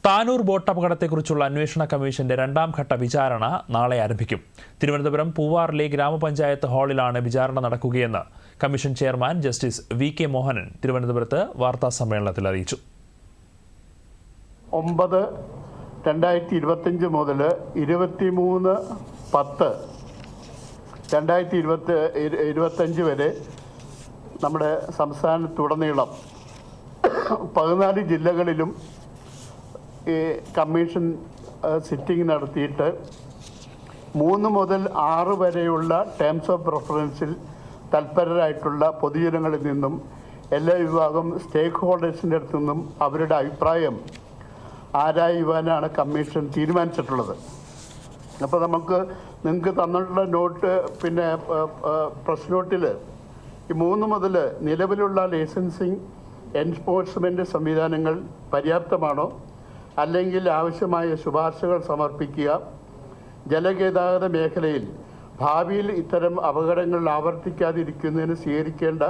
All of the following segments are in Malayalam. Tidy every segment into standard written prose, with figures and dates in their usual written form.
താനൂർ ബോട്ട് അപകടത്തെക്കുറിച്ചുള്ള അന്വേഷണ കമ്മീഷന്റെ രണ്ടാം ഘട്ട വിചാരണ നാളെ ആരംഭിക്കും. തിരുവനന്തപുരം പൂവാറിലെ ഗ്രാമപഞ്ചായത്ത് ഹാളിലാണ് വിചാരണ നടക്കുകയെന്ന് commission chairman justice VK Mohanan തിരുവനന്തപുരത്ത് വാർത്താസമ്മേളനത്തിൽ അറിയിച്ചു. 9/2025 മുതൽ 23/10/2025 വരെ നമ്മുടെ സംസ്ഥാനത്തുടനീളം 14 ജില്ലകളിലും ഈ കമ്മീഷൻ സിറ്റിംഗ് നടത്തിയിട്ട് 3 മുതൽ 6 വരെയുള്ള ടേംസ് ഓഫ് റെഫറൻസിൽ തൽപരരായിട്ടുള്ള പൊതുജനങ്ങളിൽ നിന്നും എല്ലാ വിഭാഗം സ്റ്റേക്ക് ഹോൾഡേഴ്സിൻ്റെ അടുത്തു നിന്നും അവരുടെ അഭിപ്രായം ആരായുവാനാണ് കമ്മീഷൻ തീരുമാനിച്ചിട്ടുള്ളത്. അപ്പോൾ നിങ്ങൾക്ക് തന്നിട്ടുള്ള നോട്ട് പ്രസ് നോട്ടിൽ ഈ 3 മുതൽ നിലവിലുള്ള ലൈസൻസിങ് എൻഫോഴ്സ്മെൻറ്റ് സംവിധാനങ്ങൾ പര്യാപ്തമാണോ, അല്ലെങ്കിൽ ആവശ്യമായ ശുപാർശകൾ സമർപ്പിക്കുക, ജലഗതാഗത മേഖലയിൽ ഭാവിയിൽ ഇത്തരം അപകടങ്ങൾ ആവർത്തിക്കാതിരിക്കുന്നതിന് സ്വീകരിക്കേണ്ട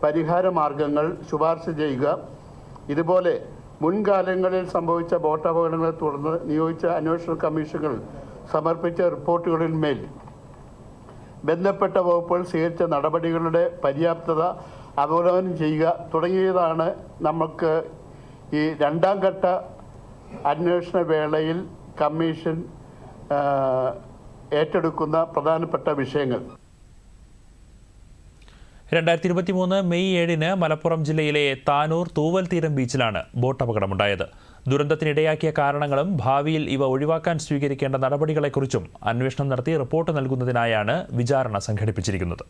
പരിഹാര മാർഗങ്ങൾ ശുപാർശ ചെയ്യുക. ഇതുപോലെ മുൻകാലങ്ങളിൽ സംഭവിച്ച ബോട്ട് അപകടങ്ങളെ തുടർന്ന് നിയോഗിച്ച അന്വേഷണ കമ്മീഷനുകൾ സമർപ്പിച്ച റിപ്പോർട്ടുകളിന്മേൽ ബന്ധപ്പെട്ട വകുപ്പുകൾ സ്വീകരിച്ച നടപടികളുടെ പര്യാപ്തത അവലോകനം ചെയ്യുക തുടങ്ങിയതാണ് നമുക്ക് ഈ രണ്ടാം ഘട്ട അന്വേഷണ വേളയിൽ കമ്മീഷൻ ഏറ്റെടുക്കുന്ന പ്രധാനപ്പെട്ട വിഷയങ്ങൾ. 2023 മെയ് 7-ന് മലപ്പുറം ജില്ലയിലെ താനൂർ തൂവൽ തീരം ബീച്ചിലാണ് ബോട്ട് അപകടമുണ്ടായത്. ദുരന്തത്തിനിടയാക്കിയ കാരണങ്ങളും ഭാവിയിൽ ഇവ ഒഴിവാക്കാൻ സ്വീകരിക്കേണ്ട നടപടികളെക്കുറിച്ചും അന്വേഷണം നടത്തി റിപ്പോർട്ട് നൽകുന്നതിനായാണ് വിചാരണ സംഘടിപ്പിച്ചിരിക്കുന്നത്.